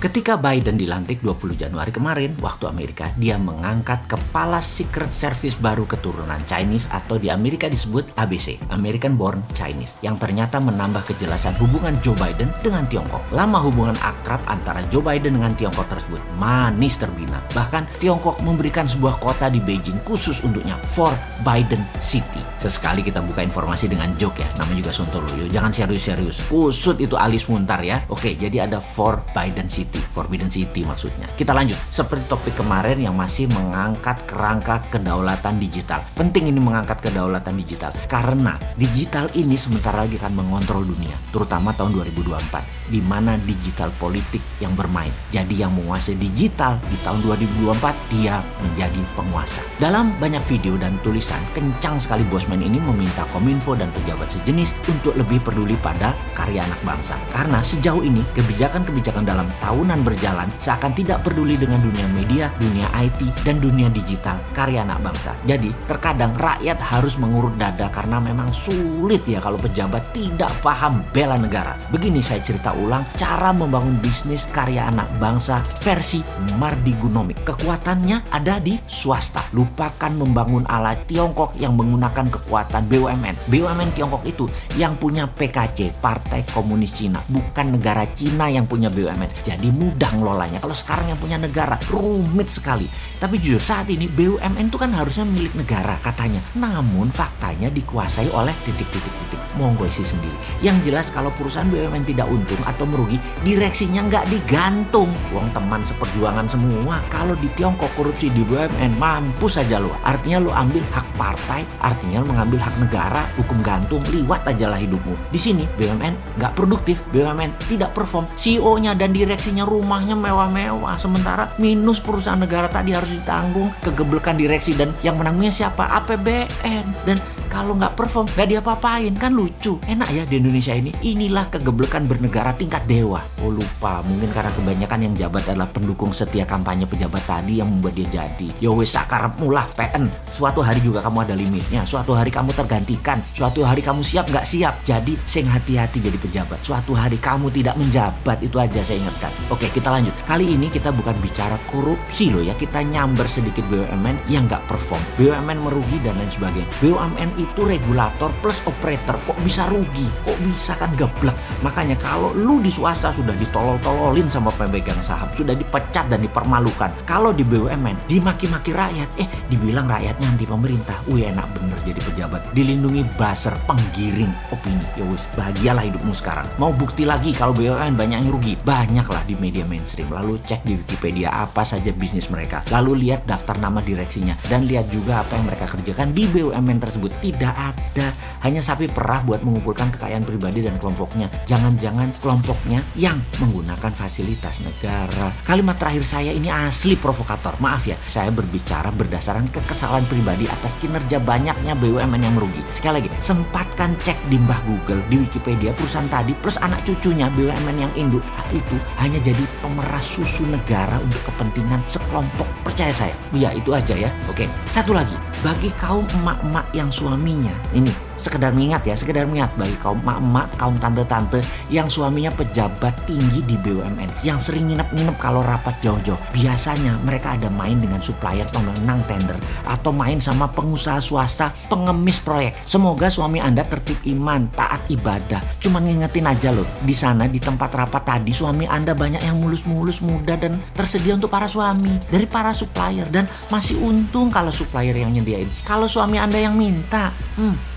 Ketika Biden dilantik 20 Januari kemarin, waktu Amerika, dia mengangkat kepala Secret Service baru keturunan Chinese atau di Amerika disebut ABC, American Born Chinese, yang ternyata menambah kejelasan hubungan Joe Biden dengan Tiongkok. Lama hubungan akrab antara Joe Biden dengan Tiongkok tersebut manis terbina. Bahkan Tiongkok memberikan sebuah kota di Beijing khusus untuknya, For Biden City. Sesekali kita buka informasi dengan joke ya, namanya juga Sontoloyo, jangan serius-serius. Kusut itu alis muntar ya. Oke, jadi ada For Biden City, Forbidden City maksudnya. Kita lanjut, seperti topik kemarin yang masih mengangkat kerangka kedaulatan digital. Penting ini mengangkat kedaulatan digital, karena digital ini sebentar lagi akan mengontrol dunia, terutama tahun 2024, di mana digital politik yang bermain. Jadi yang menguasai digital di tahun 2024, dia menjadi penguasa. Dalam banyak video dan tulisan, kencang sekali Bosman ini meminta Kominfo dan pejabat sejenis untuk lebih peduli pada karya anak bangsa. Karena sejauh ini, kebijakan-kebijakan dalam tahunan berjalan seakan tidak peduli dengan dunia media, dunia IT, dan dunia digital karya anak bangsa. Jadi, terkadang rakyat harus mengurut dada karena memang sulit ya kalau pejabat tidak paham bela negara. Begini saya cerita ulang cara membangun bisnis karya anak bangsa versi Mardigonomics. Kekuatannya ada di swasta. Lupakan membangun ala Tiongkok yang menggunakan kekuatan BUMN. BUMN Tiongkok itu yang punya PKC, Partai Komunis Cina, bukan negara Cina yang punya BUMN. Jadi mudah ngelolanya. Kalau sekarang yang punya negara rumit sekali. Tapi jujur saat ini BUMN itu kan harusnya milik negara katanya. Namun faktanya dikuasai oleh titik-titik-titik. Monggo isi sendiri. Yang jelas kalau perusahaan BUMN tidak untung atau merugi, direksinya nggak digantung. Uang teman seperjuangan semua. Kalau di Tiongkok korupsi di BUMN, mampus saja lo. Artinya lo ambil hak partai, artinya lo mengambil hak negara, hukum gantung, liwat aja lah hidupmu. Di sini BUMN nggak produktif, BUMN tidak perform, CEO-nya dan direksinya rumahnya mewah-mewah, sementara minus perusahaan negara tadi harus ditanggung, kegeblekan direksi dan yang menanggungnya siapa? APBN. Dan kalau nggak perform, nggak diapa-apain, kan lucu. Enak ya di Indonesia ini. Inilah kegeblekan bernegara tingkat dewa. Oh lupa, mungkin karena kebanyakan yang jabat adalah pendukung setia kampanye pejabat tadi yang membuat dia jadi. Yo wes sakarepmu lah PN. Suatu hari juga kamu ada limitnya. Suatu hari kamu tergantikan. Suatu hari kamu siap nggak siap. Jadi sing hati-hati jadi pejabat. Suatu hari kamu tidak menjabat, itu aja saya ingatkan. Oke, kita lanjut. Kali ini kita bukan bicara korupsi loh ya. Kita nyamber sedikit BUMN yang nggak perform. BUMN merugi dan lain sebagainya. BUMN itu regulator plus operator, kok bisa rugi, kok bisa kan geblek. Makanya kalau lu di swasta sudah ditolol-tololin sama pemegang saham, sudah dipecat dan dipermalukan. Kalau di BUMN dimaki-maki rakyat, dibilang rakyatnya anti pemerintah. Wih enak bener jadi pejabat, dilindungi buzzer penggiring opini. Ya wis, bahagialah hidupmu sekarang. Mau bukti lagi kalau BUMN banyak yang rugi? Banyaklah di media mainstream. Lalu cek di Wikipedia apa saja bisnis mereka. Lalu lihat daftar nama direksinya dan lihat juga apa yang mereka kerjakan di BUMN tersebut. Tidak ada, hanya sapi perah buat mengumpulkan kekayaan pribadi dan kelompoknya. Jangan-jangan kelompoknya yang menggunakan fasilitas negara. Kalimat terakhir saya ini asli provokator. Maaf ya, saya berbicara berdasarkan kekesalan pribadi atas kinerja banyaknya BUMN yang merugi. Sekali lagi, sempatkan cek di mbah Google, di Wikipedia perusahaan tadi plus anak cucunya BUMN yang induk itu hanya jadi pemeras susu negara untuk kepentingan sekelompok. Percaya saya. Ya itu aja ya. Oke, satu lagi. Bagi kaum emak-emak yang suaminya, ini sekedar mengingat ya, sekedar mengingat bagi kaum emak-emak, kaum tante-tante yang suaminya pejabat tinggi di BUMN, yang sering nginep-nginep kalau rapat jauh-jauh. Biasanya mereka ada main dengan supplier pemenang tender atau main sama pengusaha swasta pengemis proyek. Semoga suami Anda tertib iman, taat ibadah. Cuman ngingetin aja loh, di sana di tempat rapat tadi suami Anda banyak yang mulus-mulus, muda dan tersedia untuk para suami dari para supplier, dan masih untung kalau supplier yang nyediain. Kalau suami Anda yang minta,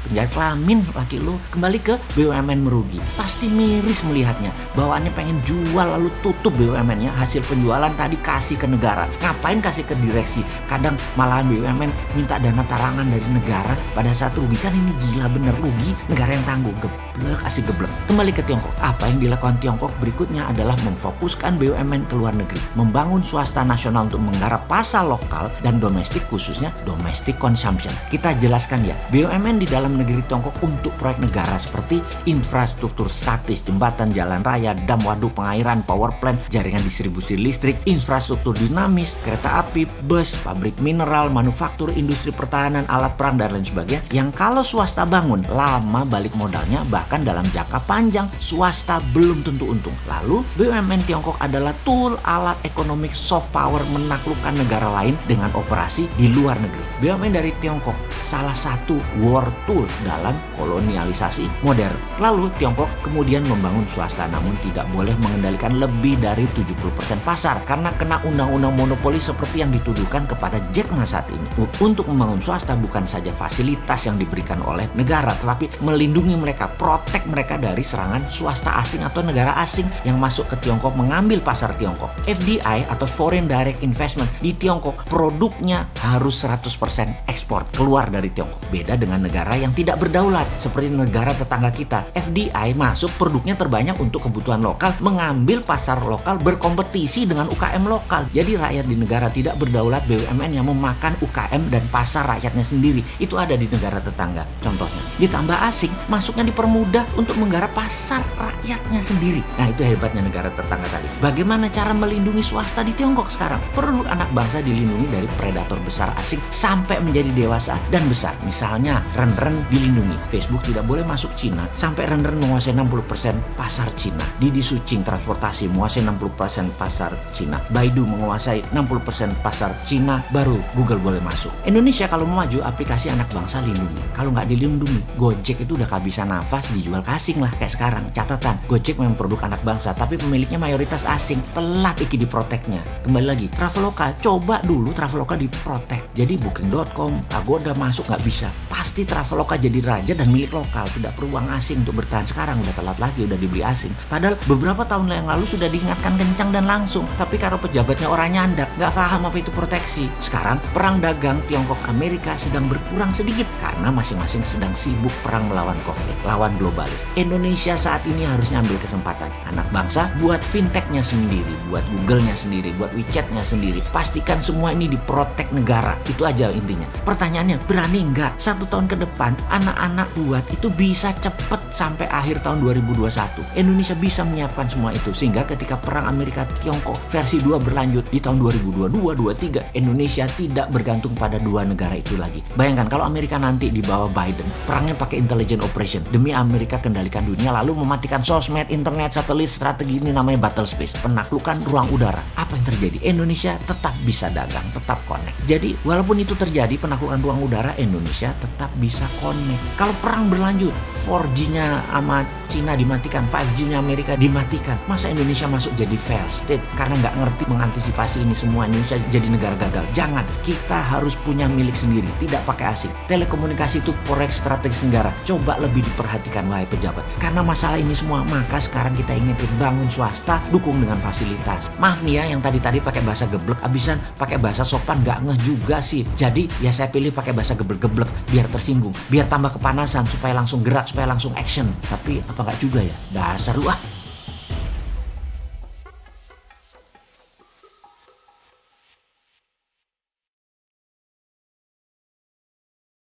penjahat kelamin laki lu, kembali ke BUMN merugi. Pasti miris melihatnya. Bawaannya pengen jual lalu tutup BUMN-nya. Hasil penjualan tadi kasih ke negara. Ngapain kasih ke direksi? Kadang malahan BUMN minta dana tarangan dari negara pada saat rugi. Kan ini gila bener, rugi negara yang tanggung. Geblek, asik geblek. Kembali ke Tiongkok. Apa yang dilakukan Tiongkok berikutnya adalah memfokuskan BUMN ke luar negeri. Membangun swasta nasional untuk menggarap pasar lokal dan domestik, khususnya domestic consumption. Kita jelaskan ya, BUMN di dalam dalam negeri Tiongkok untuk proyek negara seperti infrastruktur statis, jembatan, jalan raya, dam, waduk, pengairan, power plant, jaringan distribusi listrik, infrastruktur dinamis, kereta api, bus, pabrik mineral, manufaktur, industri pertahanan, alat perang, dan lain sebagainya, yang kalau swasta bangun, lama balik modalnya, bahkan dalam jangka panjang swasta belum tentu untung. Lalu BUMN Tiongkok adalah tool alat ekonomi soft power menaklukkan negara lain dengan operasi di luar negeri. BUMN dari Tiongkok salah satu war tool dalam kolonialisasi modern. Lalu Tiongkok kemudian membangun swasta, namun tidak boleh mengendalikan lebih dari 70% pasar karena kena undang-undang monopoli seperti yang dituduhkan kepada Jack Ma saat ini. Untuk membangun swasta bukan saja fasilitas yang diberikan oleh negara, tetapi melindungi mereka, protect mereka dari serangan swasta asing atau negara asing yang masuk ke Tiongkok mengambil pasar Tiongkok. FDI atau Foreign Direct Investment di Tiongkok produknya harus 100% ekspor keluar dari Tiongkok. Beda dengan negara yang tidak berdaulat seperti negara tetangga kita. FDI masuk produknya terbanyak untuk kebutuhan lokal, mengambil pasar lokal, berkompetisi dengan UKM lokal. Jadi rakyat di negara tidak berdaulat, BUMN yang memakan UKM dan pasar rakyatnya sendiri. Itu ada di negara tetangga contohnya. Ditambah asing masuknya dipermudah untuk menggarap pasar rakyatnya sendiri. Nah, itu hebatnya negara tetangga tadi. Bagaimana cara melindungi swasta di Tiongkok sekarang? Perlu anak bangsa dilindungi dari predator besar asing sampai menjadi dewasa dan besar. Misalnya Ren-Ren dilindungi. Facebook tidak boleh masuk Cina sampai Ren-Ren menguasai 60% pasar Cina. Didi Sucing transportasi menguasai 60% pasar Cina. Baidu menguasai 60% pasar Cina, baru Google boleh masuk. Indonesia kalau mau maju, aplikasi anak bangsa lindungi. Kalau nggak dilindungi, Gojek itu udah kehabisan nafas, dijual ke asing lah kayak sekarang. Catatan, Gojek memang produk anak bangsa, tapi pemiliknya mayoritas asing. Telat iki diproteknya. Kembali lagi, Traveloka, coba dulu Traveloka diprotek. Jadi Booking.com, Agoda masuk nggak bisa. Pasti Traveloka jadi raja dan milik lokal, tidak perlu uang asing untuk bertahan. Sekarang udah telat lagi, udah dibeli asing. Padahal beberapa tahun yang lalu sudah diingatkan kencang dan langsung. Tapi karena pejabatnya orang nyandak, nggak paham apa itu proteksi. Sekarang perang dagang Tiongkok-Amerika sedang berkurang sedikit karena masing-masing sedang sibuk perang melawan COVID, lawan globalis. Indonesia saat ini harusnya ambil kesempatan. Anak bangsa buat fintechnya sendiri, buat Google-nya sendiri, buat WeChat-nya sendiri. Pastikan semua ini diprotek negara. Itu aja intinya. Pertanyaannya, berani nggak 1 tahun ke depan anak-anak buat itu bisa cepet sampai akhir tahun 2021. Indonesia bisa menyiapkan semua itu sehingga ketika perang Amerika Tiongkok versi 2 berlanjut di tahun 2022-23, Indonesia tidak bergantung pada dua negara itu lagi. Bayangkan kalau Amerika nanti di bawah Biden, perangnya pakai intelligent operation demi Amerika kendalikan dunia lalu mematikan sosmed, internet, satelit, strategi ini namanya battle space, penaklukan ruang udara. Apa yang terjadi? Indonesia tetap bisa dagang, tetap connect. Jadi walaupun itu terjadi penaklukan ruang udara, Indonesia tetap bisa connect. Kalau perang berlanjut, 4G-nya sama Cina dimatikan, 5G-nya Amerika dimatikan, masa Indonesia masuk jadi failed state karena nggak ngerti mengantisipasi ini semua, Indonesia jadi negara gagal? Jangan, kita harus punya milik sendiri, tidak pakai asing. Telekomunikasi itu proyek strategis negara, coba lebih diperhatikan wahai pejabat. Karena masalah ini semua, maka sekarang kita ingin bangun swasta, dukung dengan fasilitas. Maaf nih ya, yang tadi pakai bahasa geblek, abisan pakai bahasa sopan nggak ngeh juga sih. Jadi ya saya pilih pakai bahasa geblek-geblek biar tersinggung, biar tambah kepanasan, supaya langsung gerak, supaya langsung action. Tapi apa nggak juga ya, dasar lu ah.